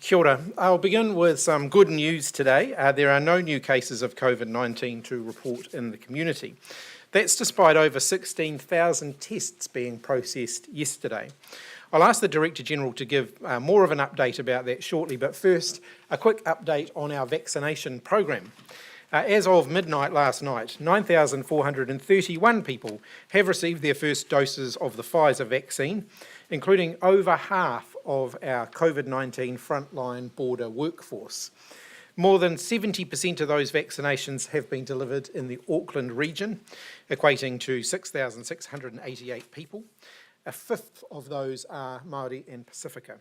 Kia ora. I'll begin with some good news today. There are no new cases of COVID-19 to report in the community. That's despite over 16,000 tests being processed yesterday. I'll ask the Director-General to give more of an update about that shortly, but first, a quick update on our vaccination program. As of midnight last night, 9,431 people have received their first doses of the Pfizer vaccine, including over half of our COVID-19 frontline border workforce. More than 70% of those vaccinations have been delivered in the Auckland region, equating to 6,688 people. A fifth of those are Māori and Pacifica.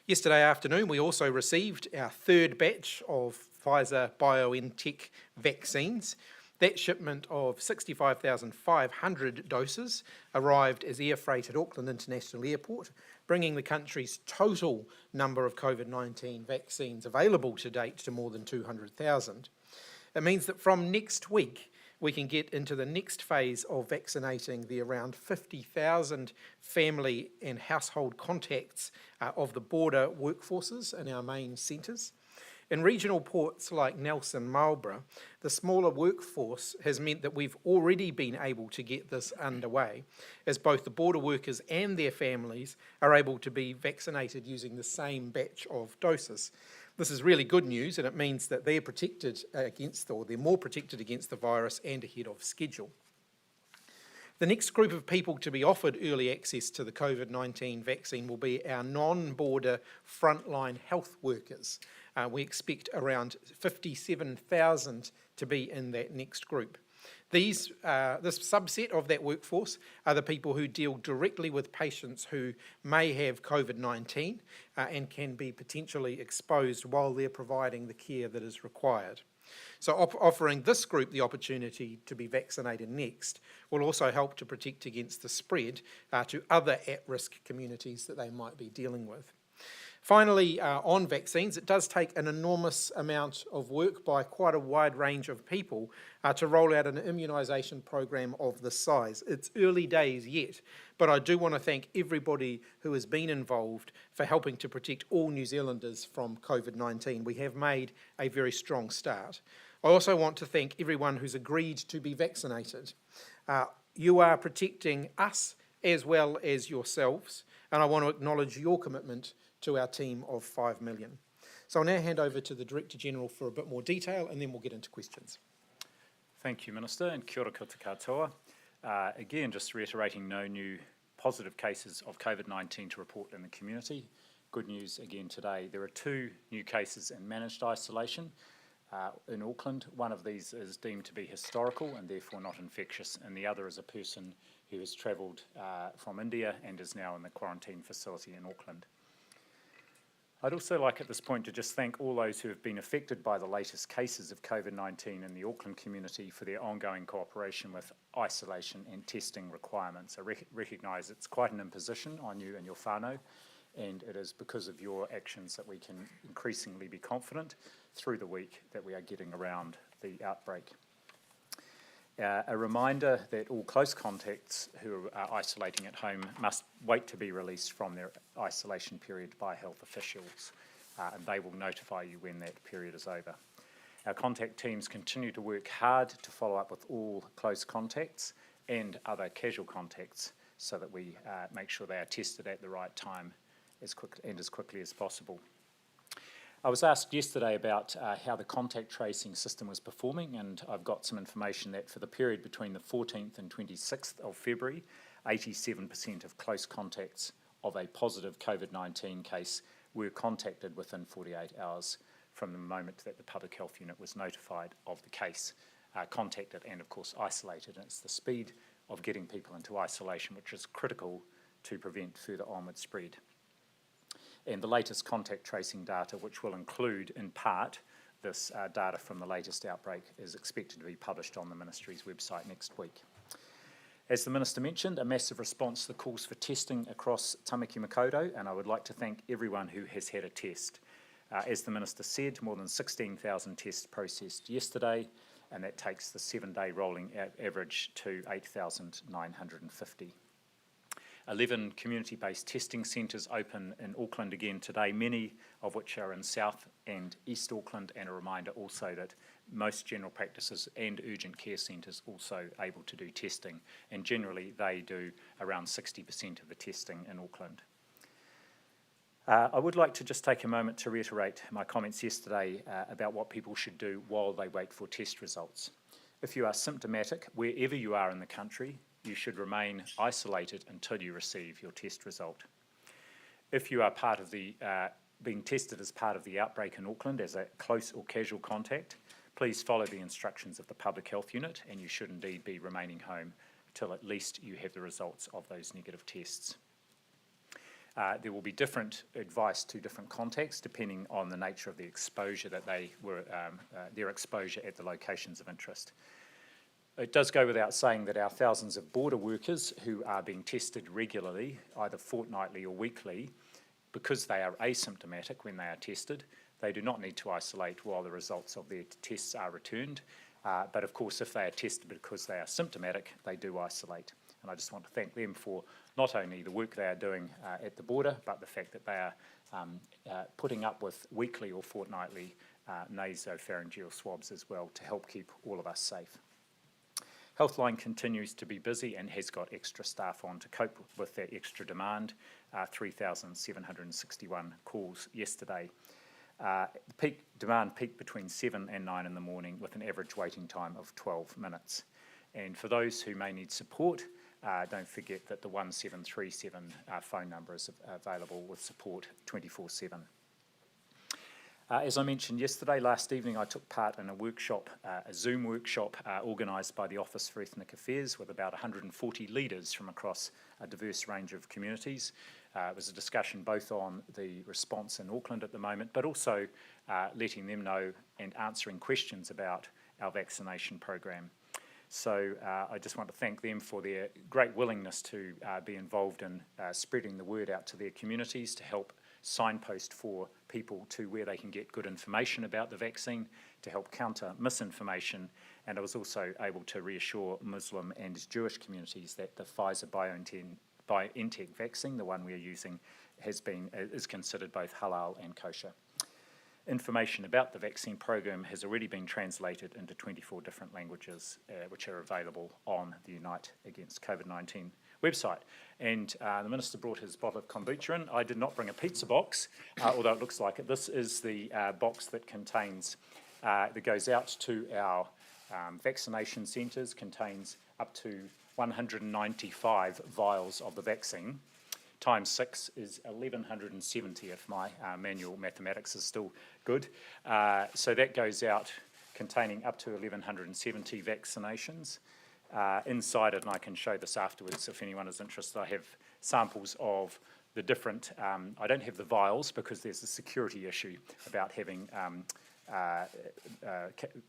Yesterday afternoon, we also received our third batch of Pfizer BioNTech vaccines. That shipment of 65,500 doses arrived as air freight at Auckland International Airport, bringing the country's total number of COVID-19 vaccines available to date to more than 200,000. It means that from next week, we can get into the next phase of vaccinating the around 50,000 family and household contacts of the border workforces in our main centres. In regional ports like Nelson, Marlborough, the smaller workforce has meant that we've already been able to get this underway, as both the border workers and their families are able to be vaccinated using the same batch of doses. This is really good news, and it means that they're protected against, or they're more protected against the virus and ahead of schedule. The next group of people to be offered early access to the COVID-19 vaccine will be our non-border frontline health workers. We expect around 57,000 to be in that next group. This subset of that workforce are the people who deal directly with patients who may have COVID-19 and can be potentially exposed while they're providing the care that is required. So offering this group the opportunity to be vaccinated next will also help to protect against the spread to other at-risk communities that they might be dealing with. Finally, on vaccines, it does take an enormous amount of work by quite a wide range of people to roll out an immunisation program of this size. It's early days yet, but I do want to thank everybody who has been involved for helping to protect all New Zealanders from COVID-19. We have made a very strong start. I also want to thank everyone who's agreed to be vaccinated. You are protecting us as well as yourselves, and I want to acknowledge your commitment to our team of 5 million. So I'll now hand over to the Director-General for a bit more detail, and then we'll get into questions. Thank you, Minister, and kia ora koutou katoa. Again, just reiterating, no new positive cases of COVID-19 to report in the community. Good news again today. There are 2 new cases in managed isolation in Auckland. One of these is deemed to be historical and therefore not infectious, and the other is a person who has travelled from India and is now in the quarantine facility in Auckland. I'd also like at this point to just thank all those who have been affected by the latest cases of COVID-19 in the Auckland community for their ongoing cooperation with isolation and testing requirements. I recognise it's quite an imposition on you and your whānau, and it is because of your actions that we can increasingly be confident through the week that we are getting around the outbreak. A reminder that all close contacts who are isolating at home must wait to be released from their isolation period by health officials, and they will notify you when that period is over. Our contact teams continue to work hard to follow up with all close contacts and other casual contacts so that we make sure they are tested at the right time as quickly as possible. I was asked yesterday about how the contact tracing system was performing, and I've got some information that for the period between the 14th and 26th of February, 87% of close contacts of a positive COVID-19 case were contacted within 48 hours from the moment that the Public Health Unit was notified of the case, contacted and of course isolated. And it's the speed of getting people into isolation which is critical to prevent further onward spread. And the latest contact tracing data, which will include in part this data from the latest outbreak, is expected to be published on the Ministry's website next week. As the Minister mentioned, a massive response to the calls for testing across Tamaki Makaurau, and I would like to thank everyone who has had a test. As the Minister said, more than 16,000 tests processed yesterday, and that takes the 7-day rolling average to 8,950. 11 community-based testing centres open in Auckland again today, many of which are in South and East Auckland, and a reminder also that most general practices and urgent care centres also able to do testing, and generally they do around 60% of the testing in Auckland. I would like to just take a moment to reiterate my comments yesterday about what people should do while they wait for test results. If you are symptomatic, wherever you are in the country, you should remain isolated until you receive your test result. If you are part of the being tested as part of the outbreak in Auckland as a close or casual contact, please follow the instructions of the Public Health Unit, and you should indeed be remaining home till at least you have the results of those negative tests. There will be different advice to different contacts depending on the nature of the exposure that they were, their exposure at the locations of interest. It does go without saying that our thousands of border workers who are being tested regularly, either fortnightly or weekly, because they are asymptomatic when they are tested, they do not need to isolate while the results of their tests are returned. But of course, if they are tested because they are symptomatic, they do isolate. And I just want to thank them for not only the work they are doing at the border, but the fact that they are putting up with weekly or fortnightly nasopharyngeal swabs as well to help keep all of us safe. Healthline continues to be busy and has got extra staff on to cope with that extra demand, 3,761 calls yesterday. The demand peaked between 7 and 9 in the morning with an average waiting time of 12 minutes. And for those who may need support, don't forget that the 1737 phone number is available with support 24/7. As I mentioned yesterday, last evening I took part in a workshop, a Zoom workshop organised by the Office for Ethnic Affairs with about 140 leaders from across a diverse range of communities. It was a discussion both on the response in Auckland at the moment, but also letting them know and answering questions about our vaccination program. So I just want to thank them for their great willingness to be involved in spreading the word out to their communities to help signpost for people to where they can get good information about the vaccine, to help counter misinformation. And I was also able to reassure Muslim and Jewish communities that the Pfizer-BioNTech vaccine, the one we are using, is considered both halal and kosher. Information about the vaccine program has already been translated into 24 different languages, which are available on the Unite Against COVID-19 website. And the Minister brought his bottle of kombucha in. I did not bring a pizza box, although it looks like it. This is the box that contains, that goes out to our vaccination centres, contains up to 195 vials of the vaccine. Times 6 is 1,170 if my manual mathematics is still good. So that goes out containing up to 1,170 vaccinations. Inside it, and I can show this afterwards if anyone is interested, I have samples of the different, I don't have the vials because there's a security issue about having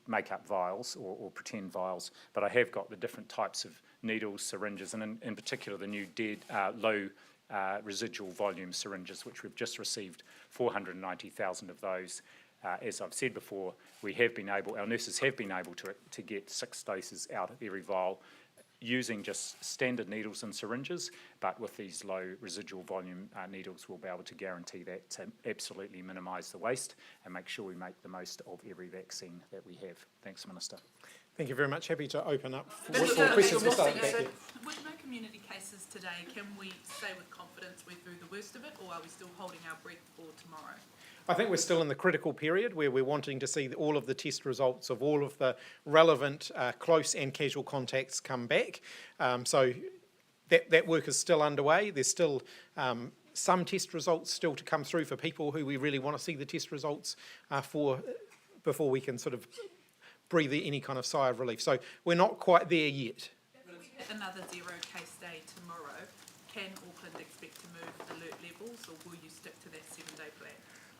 make-up vials or pretend vials, but I have got the different types of needles, syringes, and in particular the new low residual volume syringes, which we've just received 490,000 of those. As I've said before, our nurses have been able to get 6 doses out of every vial using just standard needles and syringes, but with these low residual volume needles, we'll be able to guarantee that to absolutely minimise the waste and make sure we make the most of every vaccine that we have. Thanks, Minister. Thank you very much. Happy to open up for questions. We'll start back here. With no community cases today, can we say with confidence we're through the worst of it, or are we still holding our breath for tomorrow? I think we're still in the critical period where we're wanting to see all of the test results of all of the relevant close and casual contacts come back. So that work is still underway. There's still some test results still to come through for people who we really want to see the test results for before we can sort of breathe any kind of sigh of relief. So we're not quite there yet. If we hit another 0 case day tomorrow, can Auckland expect to move alert levels, or will you stick to that 7-day plan?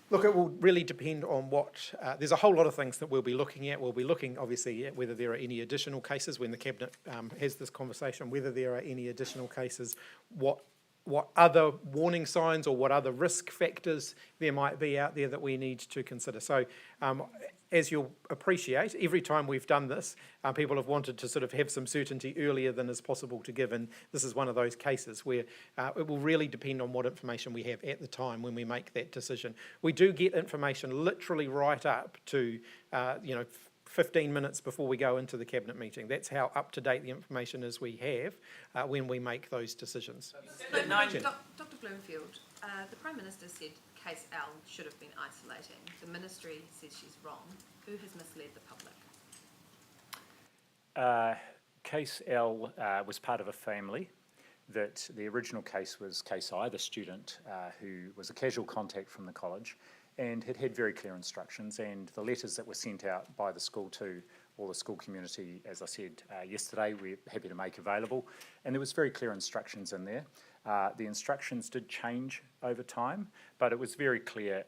Look, it will really depend on what, there's a whole lot of things that we'll be looking at. We'll be looking, obviously, at whether there are any additional cases when the Cabinet has this conversation, whether there are any additional cases, what what other warning signs or what other risk factors there might be out there that we need to consider. So as you'll appreciate, every time we've done this, people have wanted to sort of have some certainty earlier than is possible to give, and this is one of those cases where it will really depend on what information we have at the time when we make that decision. We do get information literally right up to, 15 minutes before we go into the Cabinet meeting. That's how up-to-date the information is we have when we make those decisions. Dr. Bloomfield, the Prime Minister said Case L should have been isolating. The Ministry says she's wrong. Who has misled the public? Case L was part of a family. That the original case was Case I, the student who was a casual contact from the college, and had very clear instructions, and the letters that were sent out by the school to all the school community, as I said yesterday, we're happy to make available, and there was very clear instructions in there. The instructions did change over time, but it was very clear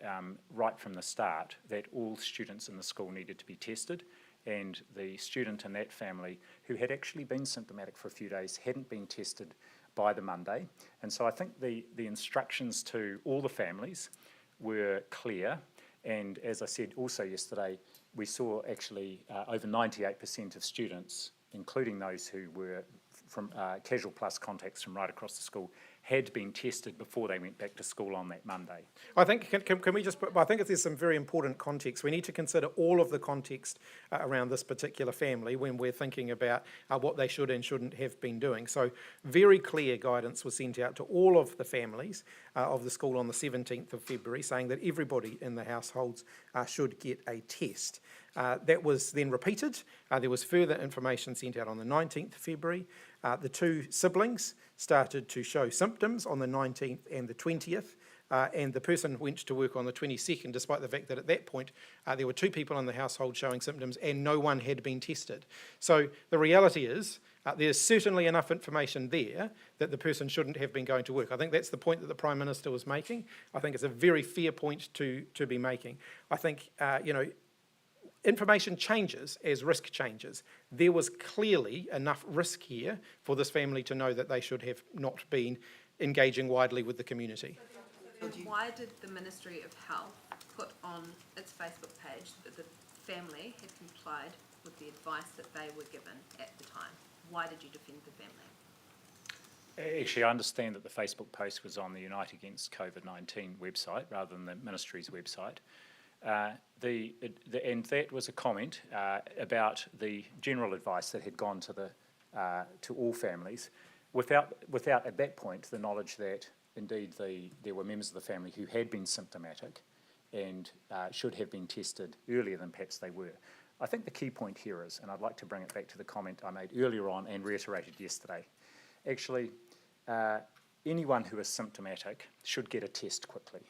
right from the start that all students in the school needed to be tested, and the student in that family who had actually been symptomatic for a few days hadn't been tested by the Monday. And so I think the instructions to all the families were clear, and as I said also yesterday, we saw actually over 98% of students, including those who were from casual plus contacts from right across the school, had been tested before they went back to school on that Monday. I think, can we just put, I think there's some very important context. We need to consider all of the context around this particular family when we're thinking about what they should and shouldn't have been doing. So very clear guidance was sent out to all of the families of the school on the 17th of February saying that everybody in the households should get a test. That was then repeated. There was further information sent out on the 19th of February. The two siblings started to show symptoms on the 19th and the 20th, and the person went to work on the 22nd, despite the fact that at that point there were two people in the household showing symptoms and no one had been tested. So the reality is there's certainly enough information there that the person shouldn't have been going to work. I think that's the point that the Prime Minister was making. I think it's a very fair point to be making. I think, information changes as risk changes. There was clearly enough risk here for this family to know that they should have not been engaging widely with the community. Why did the Ministry of Health put on its Facebook page that the family had complied with the advice that they were given at the time? Why did you defend the family? Actually, I understand that the Facebook post was on the Unite Against COVID-19 website rather than the Ministry's website. And that was a comment about the general advice that had gone to all families, without at that point the knowledge that indeed there were members of the family who had been symptomatic and should have been tested earlier than perhaps they were. I think the key point here is, and I'd like to bring it back to the comment I made earlier on and reiterated yesterday, actually anyone who is symptomatic should get a test quickly.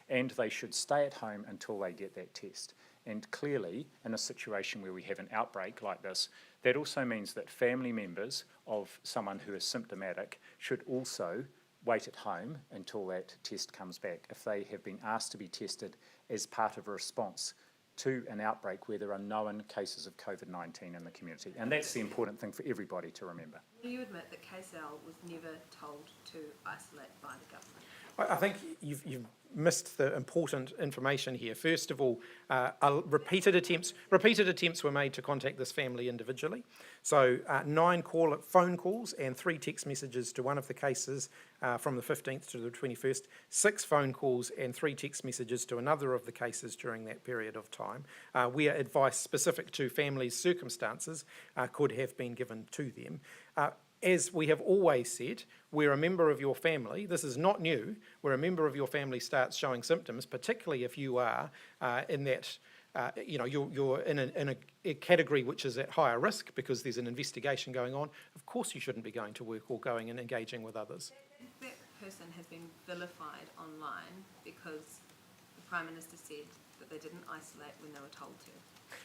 And they should stay at home until they get that test. And clearly, in a situation where we have an outbreak like this, that also means that family members of someone who is symptomatic should also wait at home until that test comes back if they have been asked to be tested as part of a response to an outbreak where there are known cases of COVID-19 in the community. And that's the important thing for everybody to remember. Will you admit that Case L was never told to isolate by the government? I think you've missed the important information here. First of all, repeated attempts were made to contact this family individually. So 9 phone calls and 3 text messages to one of the cases from the 15th to the 21st, 6 phone calls and 3 text messages to another of the cases during that period of time, where advice specific to families' circumstances could have been given to them. As we have always said, where a member of your family, this is not new, where a member of your family starts showing symptoms, particularly if you are in that, you're in a category which is at higher risk because there's an investigation going on, of course you shouldn't be going to work or going and engaging with others. That person has been vilified online because the Prime Minister said that they didn't isolate when they were told to.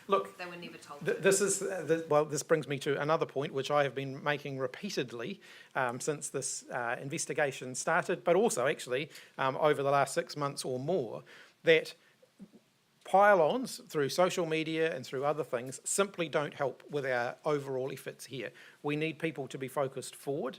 Look, they were never told to. This brings me to another point which I have been making repeatedly since this investigation started, but also actually over the last 6 months or more, that pile-ons through social media and through other things simply don't help with our overall efforts here. We need people to be focused forward.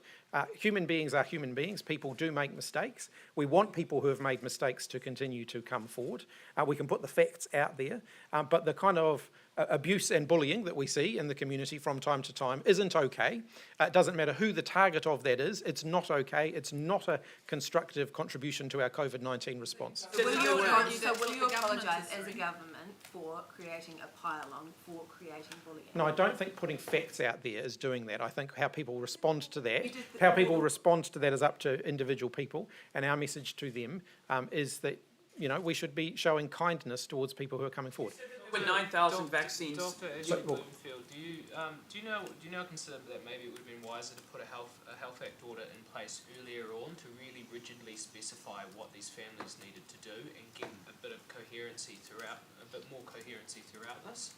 Human beings are human beings. People do make mistakes. We want people who have made mistakes to continue to come forward. We can put the facts out there, but the kind of abuse and bullying that we see in the community from time to time isn't okay. It doesn't matter who the target of that is. It's not okay. It's not a constructive contribution to our COVID-19 response. So will you apologise as a government for creating a pile-on, for creating bullying? No, I don't think putting facts out there is doing that. I think how people respond to that, is up to individual people, and our message to them is that we should be showing kindness towards people who are coming forward. With 9,000 vaccines. Dr. Ashley Bloomfield, do you now consider that maybe it would have been wiser to put a Health Act order in place earlier on to really rigidly specify what these families needed to do and get a bit more coherency throughout this?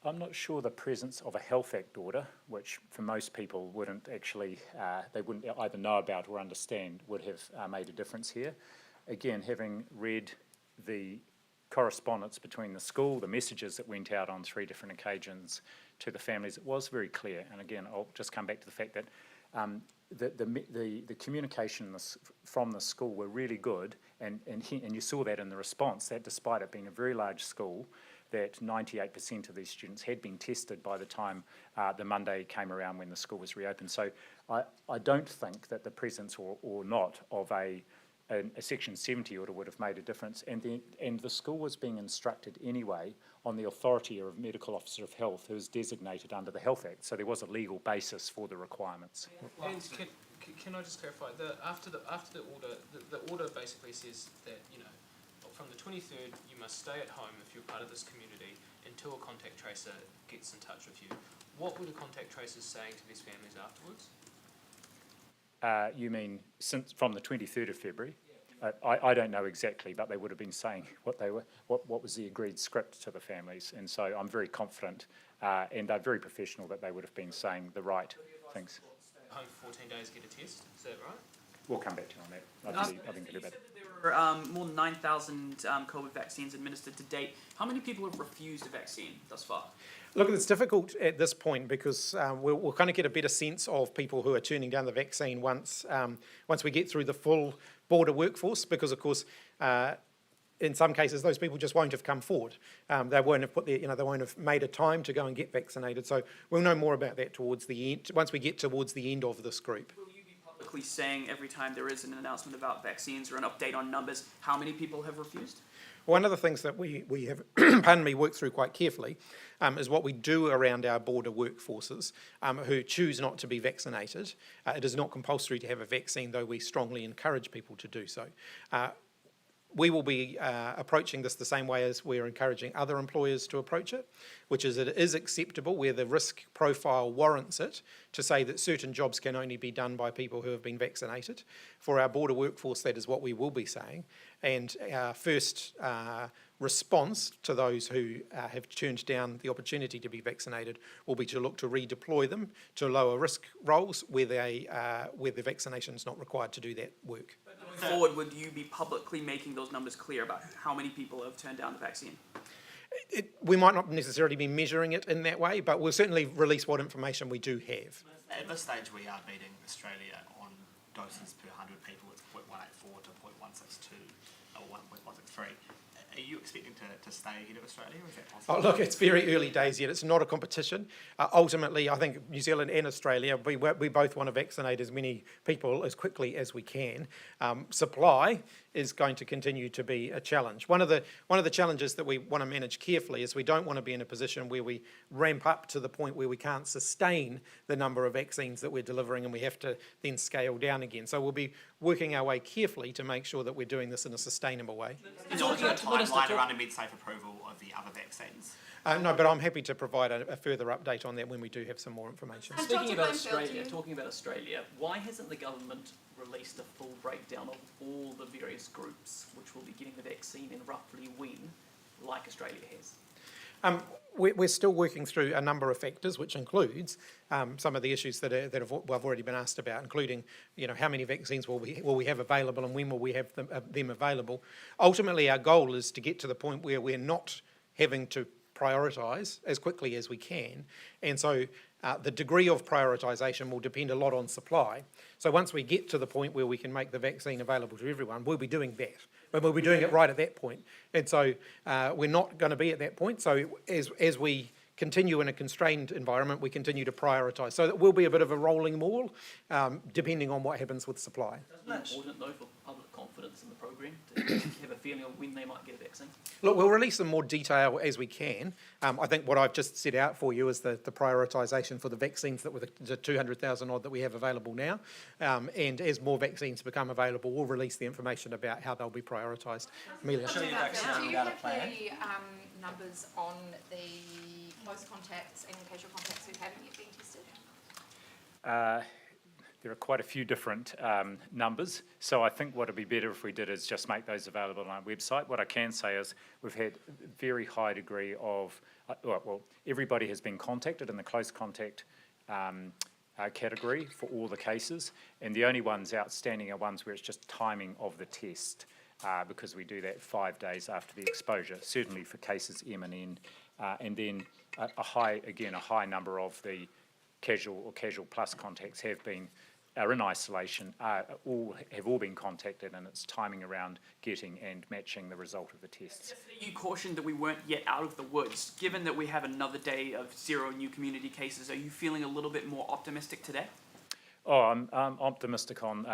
I'm not sure the presence of a Health Act order, which for most people wouldn't actually, they wouldn't either know about or understand, would have made a difference here. Again, having read the correspondence between the school, the messages that went out on 3 different occasions to the families, it was very clear. And again, I'll just come back to the fact that the communication from the school were really good, and you saw that in the response, that despite it being a very large school, that 98% of these students had been tested by the time the Monday came around when the school was reopened. So I don't think that the presence or not of a Section 70 order would have made a difference, and the school was being instructed anyway on the authority of a medical officer of health who is designated under the Health Act, so there was a legal basis for the requirements. And can I just clarify, after the order, the order basically says that, from the 23rd you must stay at home if you're part of this community until a contact tracer gets in touch with you. What were the contact tracers saying to these families afterwards? You mean from the 23rd of February? I don't know exactly, but they would have been saying what was the agreed script to the families, and so I'm very confident, and they're very professional, that they would have been saying the right things. Home for 14 days, get a test, is that right? We'll come back to you on that. I think it'll be better. There were more than 9,000 COVID vaccines administered to date. How many people have refused a vaccine thus far? Look, it's difficult at this point because we'll kind of get a better sense of people who are turning down the vaccine once we get through the full border workforce, because of course in some cases those people just won't have come forward. They won't have they won't have made a time to go and get vaccinated. So we'll know more about that towards the end, once we get towards the end of this group. Will you be publicly saying every time there is an announcement about vaccines or an update on numbers how many people have refused? One of the things that we have worked through quite carefully is what we do around our border workforces who choose not to be vaccinated. It is not compulsory to have a vaccine, though we strongly encourage people to do so. We will be approaching this the same way as we're encouraging other employers to approach it, which is that it is acceptable where the risk profile warrants it to say that certain jobs can only be done by people who have been vaccinated. For our border workforce, that is what we will be saying. And our first response to those who have turned down the opportunity to be vaccinated will be to look to redeploy them to lower risk roles where the vaccination is not required to do that work. Going forward, would you be publicly making those numbers clear about how many people have turned down the vaccine? We might not necessarily be measuring it in that way, but we'll certainly release what information we do have. At this stage, we are beating Australia on doses per 100 people. It's 0.184 to 0.162 or 1.163. Are you expecting to stay ahead of Australia, or is that possible? Oh, look, it's very early days yet. It's not a competition. Ultimately, I think New Zealand and Australia, we both want to vaccinate as many people as quickly as we can. Supply is going to continue to be a challenge. One of the challenges that we want to manage carefully is we don't want to be in a position where we ramp up to the point where we can't sustain the number of vaccines that we're delivering and we have to then scale down again. So we'll be working our way carefully to make sure that we're doing this in a sustainable way. Is there a timeline around a mid-safe approval of the other vaccines? No, but I'm happy to provide a further update on that when we do have some more information. Speaking about Australia, why hasn't the government released a full breakdown of all the various groups which will be getting the vaccine and roughly when, like Australia has? We're still working through a number of factors, which includes some of the issues that have already been asked about, including, how many vaccines will we have available and when will we have them available. Ultimately, our goal is to get to the point where we're not having to prioritise as quickly as we can, and so the degree of prioritisation will depend a lot on supply. So once we get to the point where we can make the vaccine available to everyone, we'll be doing that. But we'll be doing it right at that point. And so we're not going to be at that point. So as we continue in a constrained environment, we continue to prioritise. So it will be a bit of a rolling wall, depending on what happens with supply. Isn't it important, though, for public confidence in the program to have a feeling of when they might get a vaccine? Look, we'll release some more detail as we can. I think what I've just set out for you is the prioritisation for the vaccines that were the 200,000 odd that we have available now. And as more vaccines become available, we'll release the information about how they'll be prioritised. Amelia. Do you have the numbers on the close contacts and casual contacts who haven't yet been tested? There are quite a few different numbers, so I think what would be better if we did is just make those available on our website. What I can say is we've had a very high degree of, everybody has been contacted in the close contact category for all the cases, and the only ones outstanding are ones where it's just timing of the test, because we do that 5 days after the exposure, certainly for cases M and N, and then a high number of the casual or casual plus contacts are in isolation, have all been contacted, and it's timing around getting and matching the result of the tests. You cautioned that we weren't yet out of the woods. Given that we have another day of 0 new community cases, are you feeling a little bit more optimistic today? Oh, I'm optimistic on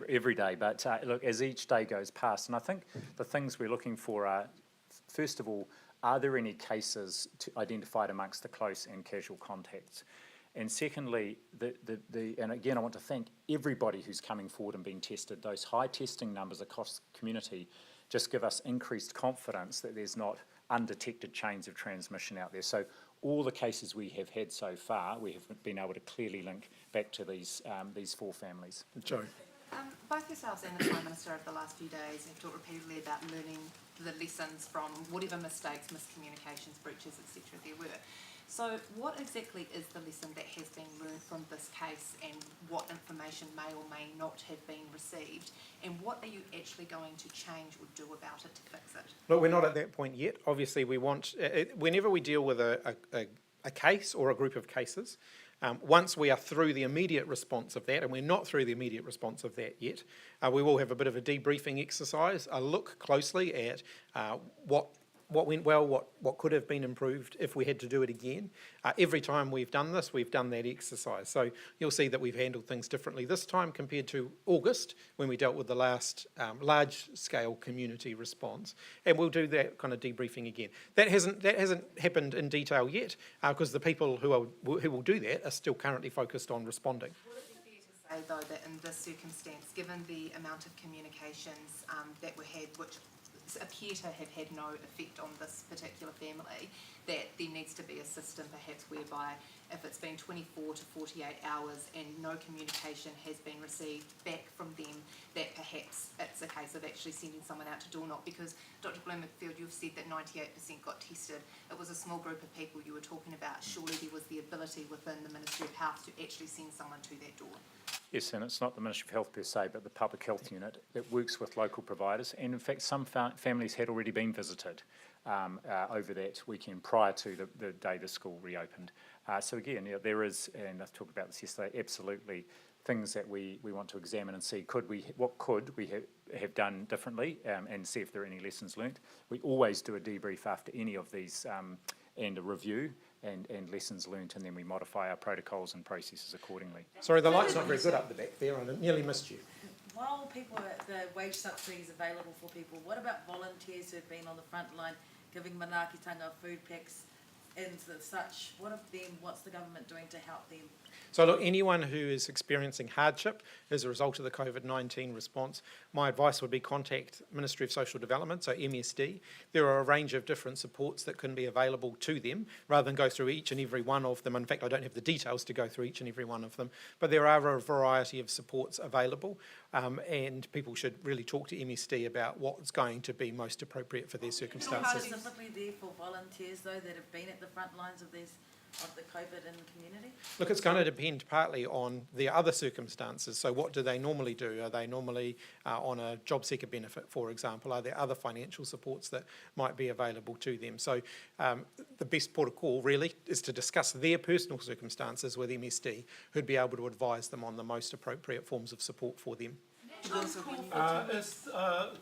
every day, but look, as each day goes past, and I think the things we're looking for are, first of all, are there any cases identified amongst the close and casual contacts? And secondly, and again, I want to thank everybody who's coming forward and being tested. Those high testing numbers across the community just give us increased confidence that there's not undetected chains of transmission out there. So all the cases we have had so far, we have been able to clearly link back to these 4 families. Joe. Both yourselves and the Prime Minister over the last few days have talked repeatedly about learning the lessons from whatever mistakes, miscommunications, breaches, etc. there were. So what exactly is the lesson that has been learned from this case, and what information may or may not have been received, and what are you actually going to change or do about it to fix it? Look, we're not at that point yet. Obviously, we want, whenever we deal with a case or a group of cases, once we are through the immediate response of that, and we're not through the immediate response of that yet, we will have a bit of a debriefing exercise, a look closely at what went well, what could have been improved if we had to do it again. Every time we've done this, we've done that exercise. So you'll see that we've handled things differently this time compared to August, when we dealt with the last large-scale community response. And we'll do that kind of debriefing again. That hasn't happened in detail yet, because the people who will do that are still currently focused on responding. Would it be fair to say, though, that in this circumstance, given the amount of communications that were had, which appear to have had no effect on this particular family, that there needs to be a system perhaps whereby if it's been 24 to 48 hours and no communication has been received back from them, that perhaps it's a case of actually sending someone out to door knock? Because Dr. Bloomfield, you've said that 98% got tested. It was a small group of people you were talking about. Surely there was the ability within the Ministry of Health to actually send someone to that door. Yes, and it's not the Ministry of Health per se, but the Public Health Unit that works with local providers. And in fact, some families had already been visited over that weekend prior to the day the school reopened. So again, there is, and I talked about this yesterday, absolutely things that we want to examine and see what could we have done differently, and see if there are any lessons learnt. We always do a debrief after any of these and a review and lessons learnt, and then we modify our protocols and processes accordingly. Sorry, the light's not very good up the back there. I nearly missed you. While the wage subsidy is available for people, what about volunteers who have been on the front line giving manaakitanga food packs and such? What of them? What's the government doing to help them? So look, anyone who is experiencing hardship as a result of the COVID-19 response, my advice would be contact Ministry of Social Development, so MSD. There are a range of different supports that can be available to them, rather than go through each and every one of them. In fact, I don't have the details to go through each and every one of them, but there are a variety of supports available, and people should really talk to MSD about what's going to be most appropriate for their circumstances. Specifically there for volunteers though that have been at the front lines of the COVID in the community? Look, it's going to depend partly on the other circumstances. So what do they normally do? Are they normally on a job seeker benefit, for example? Are there other financial supports that might be available to them? So the best port of call really is to discuss their personal circumstances with MSD, who'd be able to advise them on the most appropriate forms of support for them. Is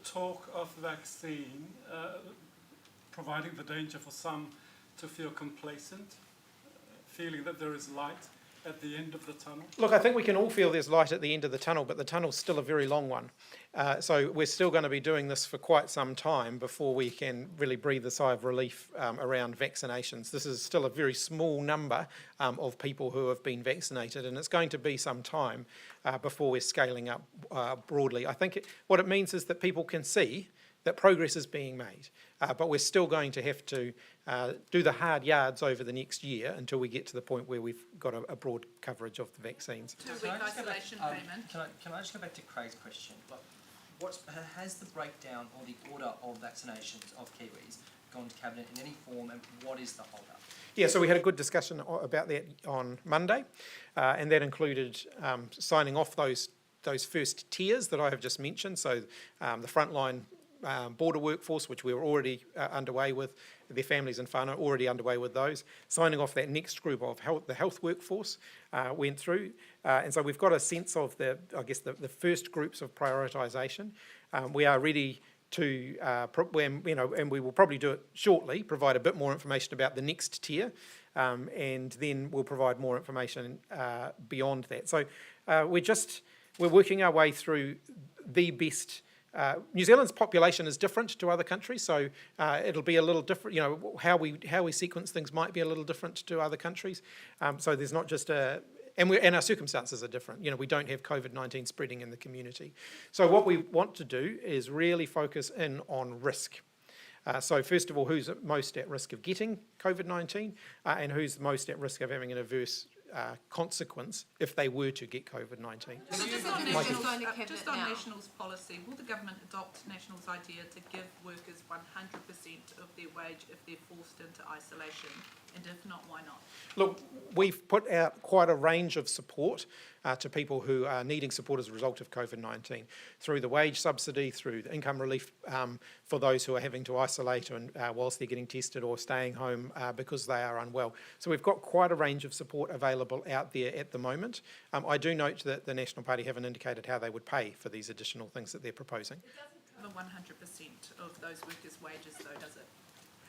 talk of vaccine providing the danger for some to feel complacent, feeling that there is light at the end of the tunnel? Look, I think we can all feel there's light at the end of the tunnel, but the tunnel's still a very long one. So we're still going to be doing this for quite some time before we can really breathe a sigh of relief around vaccinations. This is still a very small number of people who have been vaccinated, and it's going to be some time before we're scaling up broadly. I think what it means is that people can see that progress is being made, but we're still going to have to do the hard yards over the next year until we get to the point where we've got a broad coverage of the vaccines. 2-week isolation payment. Can I just go back to Craig's question? Like, has the breakdown or the order of vaccinations of Kiwis gone to Cabinet in any form, and what is the hold-up? Yeah, so we had a good discussion about that on Monday, and that included signing off those first tiers that I have just mentioned. So the frontline border workforce, which we were already underway with, their families and whānau already underway with those. Signing off that next group of the health workforce went through. And so we've got a sense of the first groups of prioritisation. We are ready to, and we will probably do it shortly, provide a bit more information about the next tier, and then we'll provide more information beyond that. So we're working our way through the best. New Zealand's population is different to other countries, so it'll be a little different. How we sequence things might be a little different to other countries. So there's not just and our circumstances are different. We don't have COVID-19 spreading in the community. So what we want to do is really focus in on risk. So first of all, who's most at risk of getting COVID-19, and who's most at risk of having an adverse consequence if they were to get COVID-19. So just on National's policy, will the government adopt National's idea to give workers 100% of their wage if they're forced into isolation? And if not, why not? Look, we've put out quite a range of support to people who are needing support as a result of COVID-19, through the wage subsidy, through the income relief for those who are having to isolate and whilst they're getting tested, or staying home because they are unwell. So we've got quite a range of support available out there at the moment. I do note that the National Party haven't indicated how they would pay for these additional things that they're proposing. It doesn't cover 100% of those workers' wages though, does it?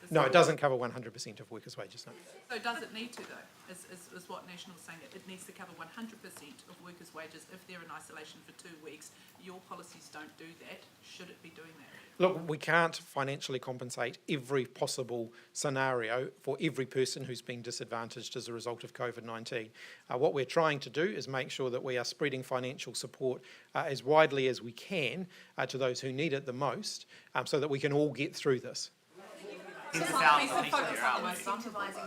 No, it doesn't cover 100% of workers' wages, no. So does it need to though, is what National's saying? It needs to cover 100% of workers' wages if they're in isolation for 2 weeks. Your policies don't do that. Should it be doing that? Look, we can't financially compensate every possible scenario for every person who's been disadvantaged as a result of COVID-19. What we're trying to do is make sure that we are spreading financial support as widely as we can to those who need it the most, so that we can all get through this. Incentivising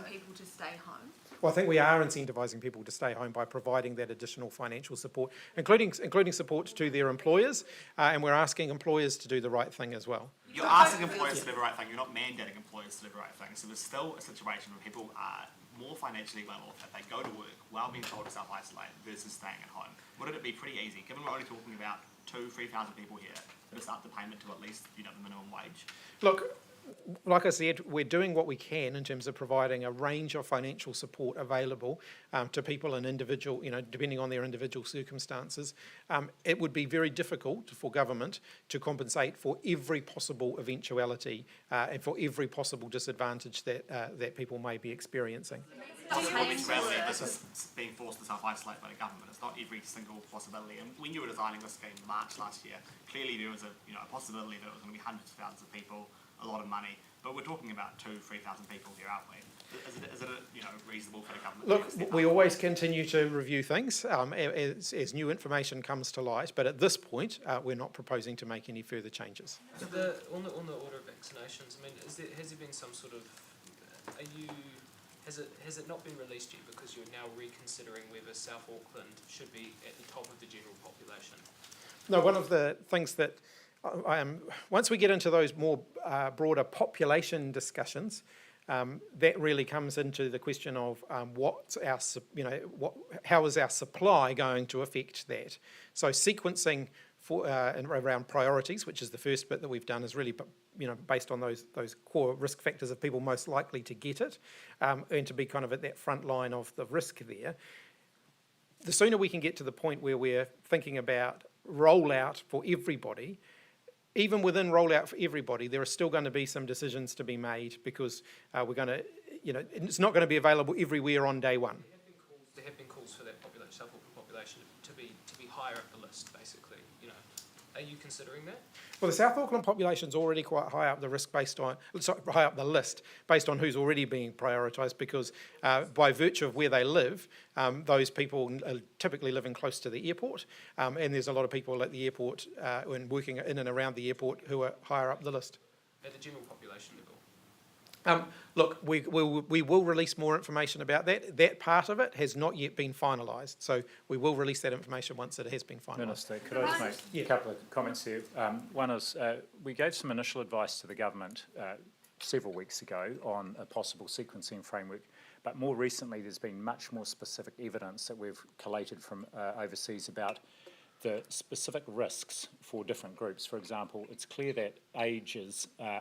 people to stay home. Well, I think we are incentivising people to stay home by providing that additional financial support, including support to their employers, and we're asking employers to do the right thing as well. You're asking employers to do the right thing, you're not mandating employers to do the right thing. So there's still a situation where people are more financially well off if they go to work while being told to self-isolate versus staying at home. Wouldn't it be pretty easy, given we're only talking about 2,000-3,000 people here, to just up the payment to at least the minimum wage? Look, like I said, we're doing what we can in terms of providing a range of financial support available to people in individual, depending on their individual circumstances. It would be very difficult for government to compensate for every possible eventuality and for every possible disadvantage that people may be experiencing. Possibility of this is being forced to self-isolate by the government. It's not every single possibility. And when you were designing this scheme in March last year, clearly there was a possibility that it was going to be hundreds of thousands of people, a lot of money, but we're talking about 2,000-3,000 people here, aren't we? Is it reasonable for the government? Look, to step we up? always continue to review things as new information comes to light, but at this point, we're not proposing to make any further changes. On the order of vaccinations, I mean, has there been some sort of, has it not been released yet because you're now reconsidering whether South Auckland should be at the top of the general population? No, one of the things that once we get into those more broader population discussions, that really comes into the question of how is our supply going to affect that? So sequencing around priorities, which is the first bit that we've done, is really based on those core risk factors of people most likely to get it, and to be kind of at that front line of the risk there. The sooner we can get to the point where we're thinking about rollout for everybody, even within rollout for everybody, there are still going to be some decisions to be made because we're going to, it's not going to be available everywhere on day one. There have been calls for that South Auckland population to be higher up the list, basically. Are you considering that? Well, the South Auckland population's already quite high up the high up the list based on who's already being prioritised because by virtue of where they live, those people are typically living close to the airport, and there's a lot of people at the airport and working in and around the airport who are higher up the list. At the general population level? Look, we will release more information about that. That part of it has not yet been finalised, so we will release that information once it has been finalised. Minister, could I just make a couple of comments here? One is we gave some initial advice to the government several weeks ago on a possible sequencing framework, but more recently there's been much more specific evidence that we've collated from overseas about the specific risks for different groups. For example, it's clear that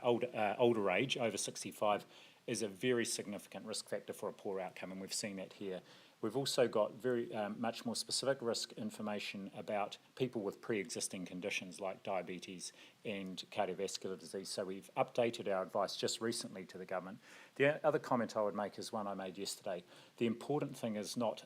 older age, over 65, is a very significant risk factor for a poor outcome, and we've seen that here. We've also got very much more specific risk information about people with pre-existing conditions like diabetes and cardiovascular disease. So we've updated our advice just recently to the government. The other comment I would make is one I made yesterday. The important thing is not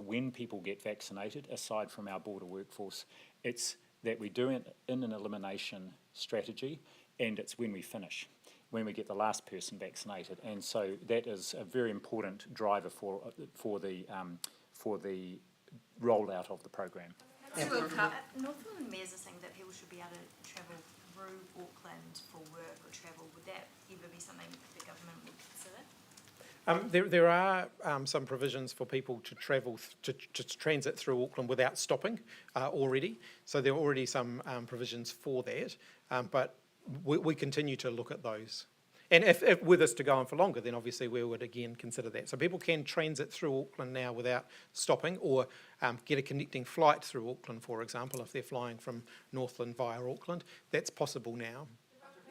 when people get vaccinated, aside from our border workforce. It's that we do it in an elimination strategy, and it's when we finish, when we get the last person vaccinated, and so that is a very important driver for the rollout of the program. Northland mayors are saying that people should be able to travel through Auckland for work or travel. Would that ever be something the government would consider? There are some provisions for people to travel to transit through Auckland without stopping already. So there are already some provisions for that, but we continue to look at those. And if with us to go on for longer, then obviously we would again consider that. So people can transit through Auckland now without stopping, or get a connecting flight through Auckland, for example, if they're flying from Northland via Auckland. That's possible now.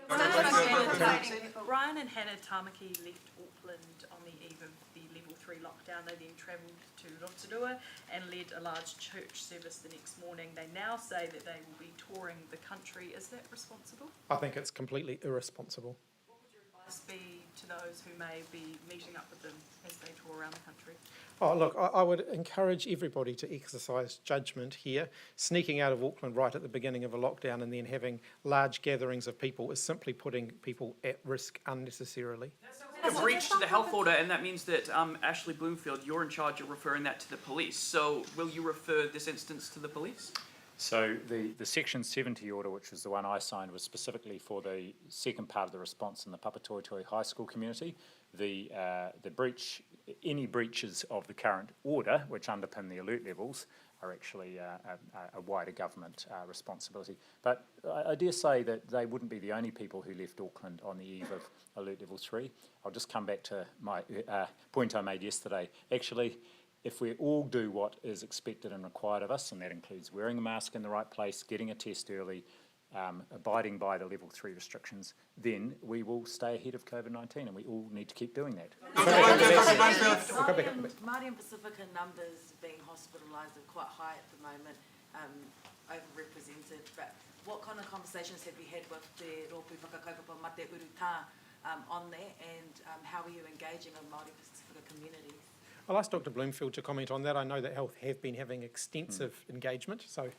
Brian and Hannah Tamaki left Auckland on the eve of the level 3 lockdown. They then travelled to Rotorua and led a large church service the next morning. They now say that they will be touring the country. Is that responsible? I think it's completely irresponsible. What would your advice be to those who may be meeting up with them as they tour around the country? Oh, look, I would encourage everybody to exercise judgment here. Sneaking out of Auckland right at the beginning of a lockdown and then having large gatherings of people is simply putting people at risk unnecessarily. A breach to the health order, and that means that Ashley Bloomfield, you're in charge of referring that to the police. So will you refer this instance to the police? So the Section 70 order, which was the one I signed, was specifically for the second part of the response in the Papatoetoe High School community. The breach, any breaches of the current order, which underpin the alert levels, are actually a wider government responsibility. But I dare say that they wouldn't be the only people who left Auckland on the eve of alert level 3. I'll just come back to my point I made yesterday. Actually, if we all do what is expected and required of us, and that includes wearing a mask in the right place, getting a test early, abiding by the level 3 restrictions, then we will stay ahead of COVID-19, and we all need to keep doing that. Māori and Pacifica numbers being hospitalised are quite high at the moment, overrepresented, but what kind of conversations have you had with the Rōpū Whakakaupapa Mate Uruta on that, and how are you engaging with Māori Pacifica communities? I'll ask Dr. Bloomfield to comment on that. I know that Health have been having extensive engagement. So,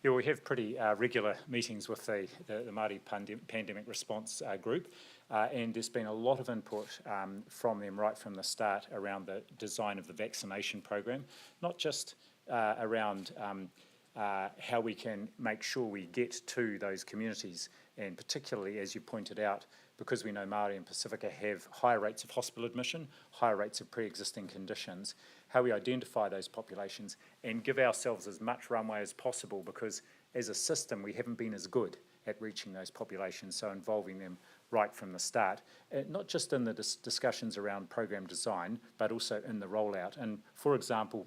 Yeah, we have pretty regular meetings with the Māori Pandemic Response Group, and there's been a lot of input from them right from the start around the design of the vaccination program, not just around how we can make sure we get to those communities, and particularly, as you pointed out, because we know Māori and Pacifica have higher rates of hospital admission, higher rates of pre-existing conditions, how we identify those populations and give ourselves as much runway as possible, because as a system we haven't been as good at reaching those populations, so involving them right from the start, not just in the discussions around program design, but also in the rollout. And for example,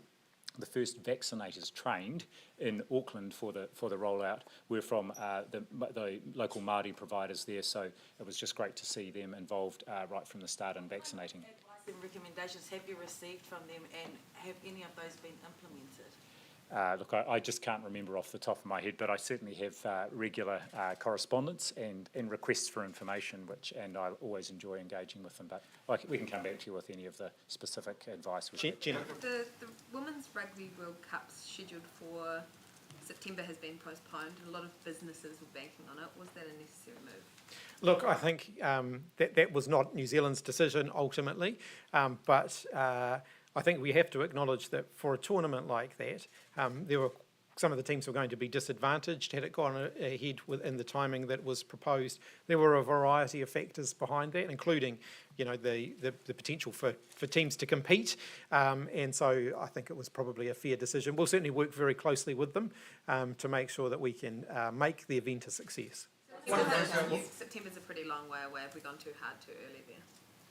the first vaccinators trained in Auckland for the rollout were from the local Māori providers there, so it was just great to see them involved right from the start in vaccinating. What advice and recommendations have you received from them, and have any of those been implemented? Look, I just can't remember off the top of my head, but I certainly have regular correspondence and requests for information, and I always enjoy engaging with them. But we can come back to you with any of the specific advice. Jenna. The Women's Rugby World Cup scheduled for September has been postponed. A lot of businesses were banking on it. Was that a necessary move? Look, I think that was not New Zealand's decision ultimately, but I think we have to acknowledge that for a tournament like that, some of the teams were going to be disadvantaged had it gone ahead within the timing that was proposed. There were a variety of factors behind that, including, the potential for teams to compete, and so I think it was probably a fair decision. We'll certainly work very closely with them to make sure that we can make the event a success. September's a pretty long way away. Have we gone too hard too early there?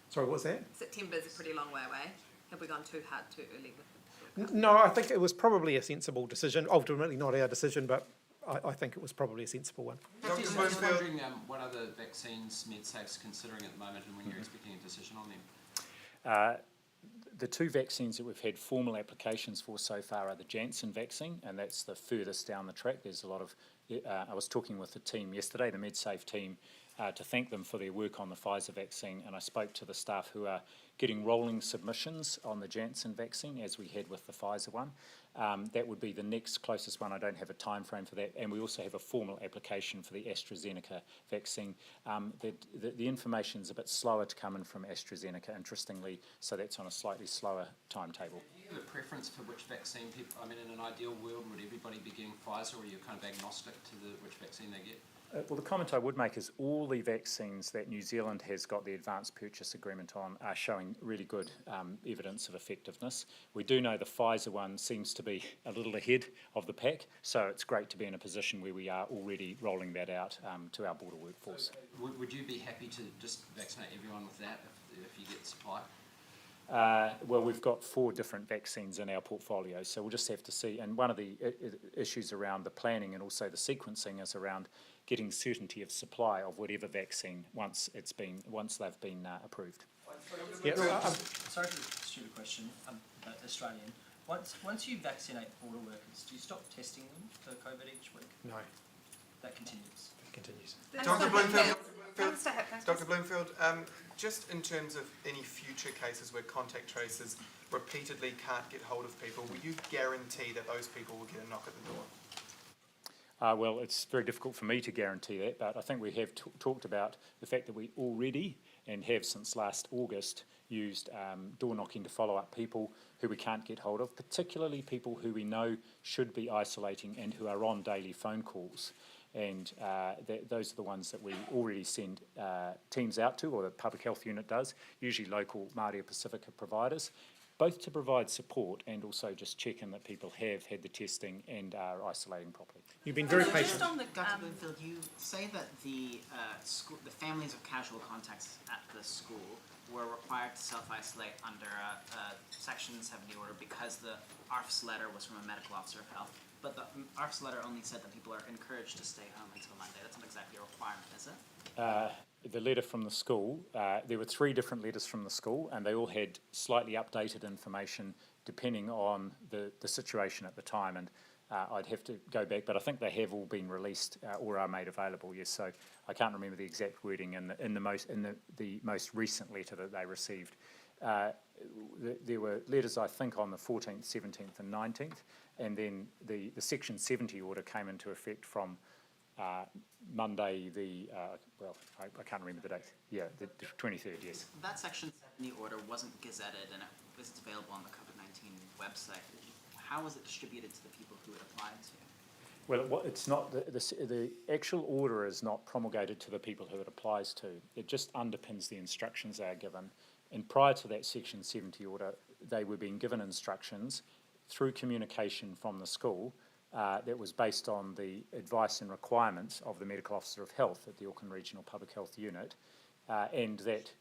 Sorry, what's that? September's a pretty long way away. Have we gone too hard too early with the No, I think it was probably a sensible decision. Ultimately not our decision, but I think it was probably a sensible one. Dr. Bloomfield, wondering what other vaccines MedSafe's considering at the moment, and when you're expecting a decision on them? The two vaccines that we've had formal applications for so far are the Janssen vaccine, and that's the furthest down the track. There's a lot of, I was talking with the team yesterday, the MedSafe team, to thank them for their work on the Pfizer vaccine, and I spoke to the staff who are getting rolling submissions on the Janssen vaccine as we had with the Pfizer one. That would be the next closest one. I don't have a time frame for that, and we also have a formal application for the AstraZeneca vaccine. The information's a bit slower to come in from AstraZeneca, interestingly, so that's on a slightly slower timetable. Do you have a preference for which vaccine people, in an ideal world, would everybody be getting Pfizer, or are you kind of agnostic to which vaccine they get? Well, the comment I would make is all the vaccines that New Zealand has got the advanced purchase agreement on are showing really good evidence of effectiveness. We do know the Pfizer one seems to be a little ahead of the pack, so it's great to be in a position where we are already rolling that out to our border workforce. So, would you be happy to just vaccinate everyone with that if you get supply? Well, we've got 4 different vaccines in our portfolio, so we'll just have to see. And one of the issues around the planning and also the sequencing is around getting certainty of supply of whatever vaccine once they've been approved. Yeah, sorry for the stupid question, Australian. Once you vaccinate border workers, do you stop testing them for COVID each week? No. That continues. It continues. Dr. Bloomfield, just in terms of any future cases where contact tracers repeatedly can't get hold of people, will you guarantee that those people will get a knock at the door? Well, it's very difficult for me to guarantee that, but I think we have talked about the fact that we already, and have since last August, used door knocking to follow up people who we can't get hold of, particularly people who we know should be isolating and who are on daily phone calls. And those are the ones that we already send teams out to, or the public health unit does, usually local Māori or Pacifica providers, both to provide support and also just check in that people have had the testing and are isolating properly. You've been very patient. Just on the Dr. Bloomfield, you say that the families of casual contacts at the school were required to self-isolate under Section 70 order because the ARF's letter was from a medical officer of health. But the ARF's letter only said that people are encouraged to stay home until Monday. That's not exactly a requirement, is it? The letter from the school, there were 3 different letters from the school, and they all had slightly updated information depending on the situation at the time. And I'd have to go back, but I think they have all been released or are made available. Yes, so I can't remember the exact wording in the most recent letter that they received. There were letters, I think, on the 14th, 17th, and 19th, and then the Section 70 order came into effect from Monday, I can't remember the date. Yeah, the 23rd, yes. That Section 70 order wasn't gazetted and it wasn't available on the COVID-19 website. How was it distributed to the people who it applied to? Well, it's not, the actual order is not promulgated to the people who it applies to. It just underpins the instructions they are given. And prior to that Section 70 order, they were being given instructions through communication from the school that was based on the advice and requirements of the Medical Officer of Health at the Auckland Regional Public Health Unit, and that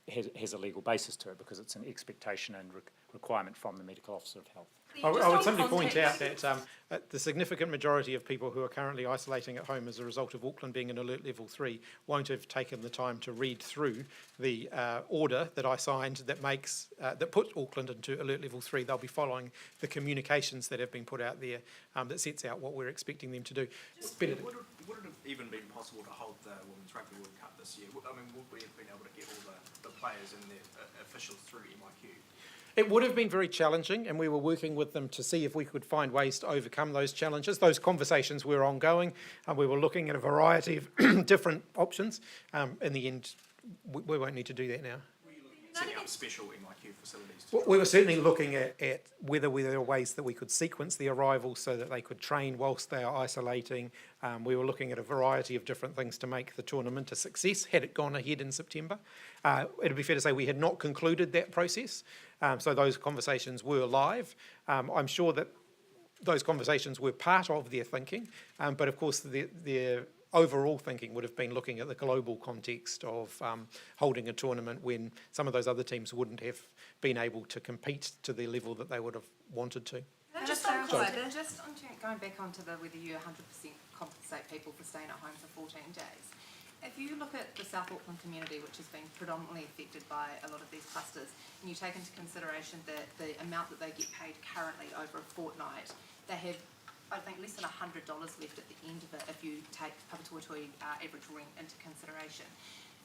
has a legal basis to it because it's an expectation and requirement from the Medical Officer of Health. I would simply point out that the significant majority of people who are currently isolating at home as a result of Auckland being in Alert Level 3 won't have taken the time to read through the order that I signed that makes that put Auckland into Alert Level 3. They'll be following the communications that have been put out there that sets out what we're expecting them to do. Would it have even been possible to hold the Women's Rugby World Cup this year? I mean, would we have been able to get all the players and their officials through MIQ? It would have been very challenging, and we were working with them to see if we could find ways to overcome those challenges. Those conversations were ongoing, and we were looking at a variety of different options. In the end, we won't need to do that now. Were you looking at setting up special MIQ facilities? We were certainly looking at whether there were ways that we could sequence the arrivals so that they could train whilst they are isolating. We were looking at a variety of different things to make the tournament a success, had it gone ahead in September. It would be fair to say we had not concluded that process, so those conversations were live. I'm sure that those conversations were part of their thinking, but of course their overall thinking would have been looking at the global context of holding a tournament when some of those other teams wouldn't have been able to compete to the level that they would have wanted to. Just on going back onto whether you 100% compensate people for staying at home for 14 days. If you look at the South Auckland community, which has been predominantly affected by a lot of these clusters, and you take into consideration that the amount that they get paid currently over a fortnight, they have, I think, less than $100 left at the end of it if you take Papatoetoe average rent into consideration.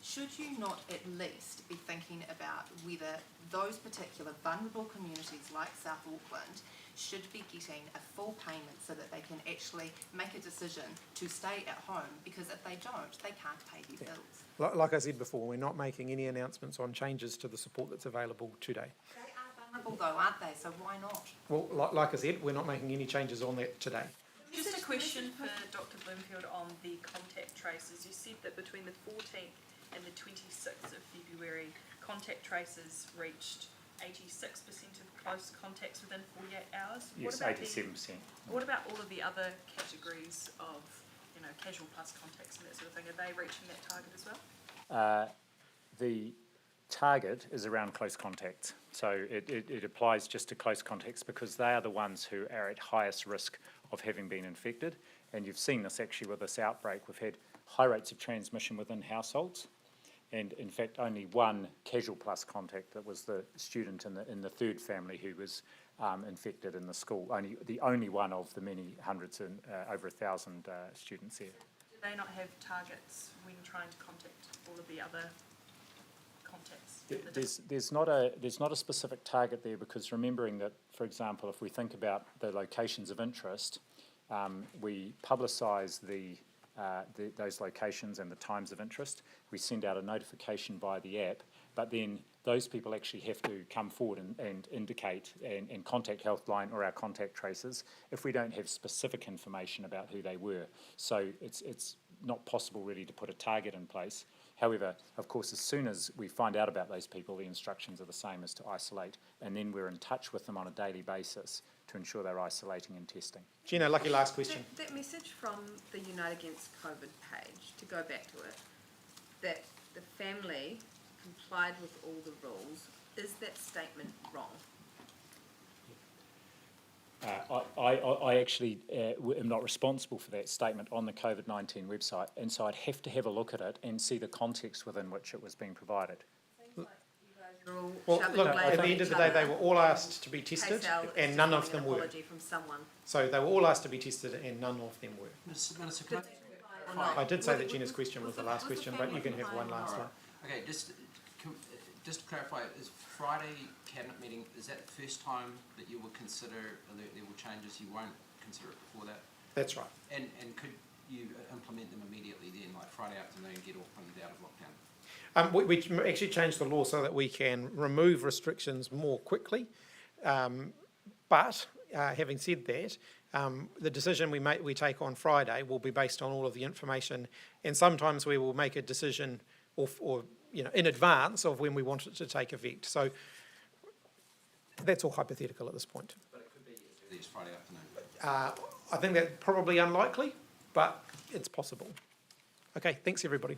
Should you not at least be thinking about whether those particular vulnerable communities like South Auckland should be getting a full payment so that they can actually make a decision to stay at home, because if they don't, they can't pay their bills? Like I said before, we're not making any announcements on changes to the support that's available today. They are vulnerable though, aren't they? So why not? Well, like I said, we're not making any changes on that today. Just a question for Dr. Bloomfield on the contact tracers. You said that between the 14th and the 26th of February, contact tracers reached 86% of close contacts within 48 hours. Yes, 87%. What about all of the other categories of, casual plus contacts and that sort of thing? Are they reaching that target as well? The target is around close contacts. So it applies just to close contacts because they are the ones who are at highest risk of having been infected. And you've seen this actually with this outbreak. We've had high rates of transmission within households. And in fact, only one casual plus contact, that was the student in the third family who was infected in the school. The only one of the many hundreds and over 1,000 students there. Do they not have targets when trying to contact all of the other contacts? There's not a specific target there, because remembering that, for example, if we think about the locations of interest, we publicise those locations and the times of interest. We send out a notification via the app, but then those people actually have to come forward and indicate and contact Healthline or our contact tracers if we don't have specific information about who they were. So it's not possible really to put a target in place. However, of course, as soon as we find out about those people, the instructions are the same as to isolate, and then we're in touch with them on a daily basis to ensure they're isolating and testing. Gina, lucky last question. That message from the Unite Against COVID page, to go back to it, that the family complied with all the rules, is that statement wrong? I actually am not responsible for that statement on the COVID-19 website, and so I'd have to have a look at it and see the context within which it was being provided. Well, look, at the end of the day, they were all asked to be tested, and none of them were. So they were all asked to be tested, and none of them were. I did say that Gina's question was the last question, but you can have one last one. Okay, just just to clarify, is Friday cabinet meeting, is that the first time that you will consider alert level changes? You won't consider it before that? That's right. And could you implement them immediately then, like Friday afternoon, get Auckland out of lockdown? We actually changed the law so that we can remove restrictions more quickly. But having said that, the decision we take on Friday will be based on all of the information, and sometimes we will make a decision or in advance of when we want it to take effect. So that's all hypothetical at this point. But it could be as early as Friday afternoon. I think that's probably unlikely, but it's possible. Okay, thanks everybody.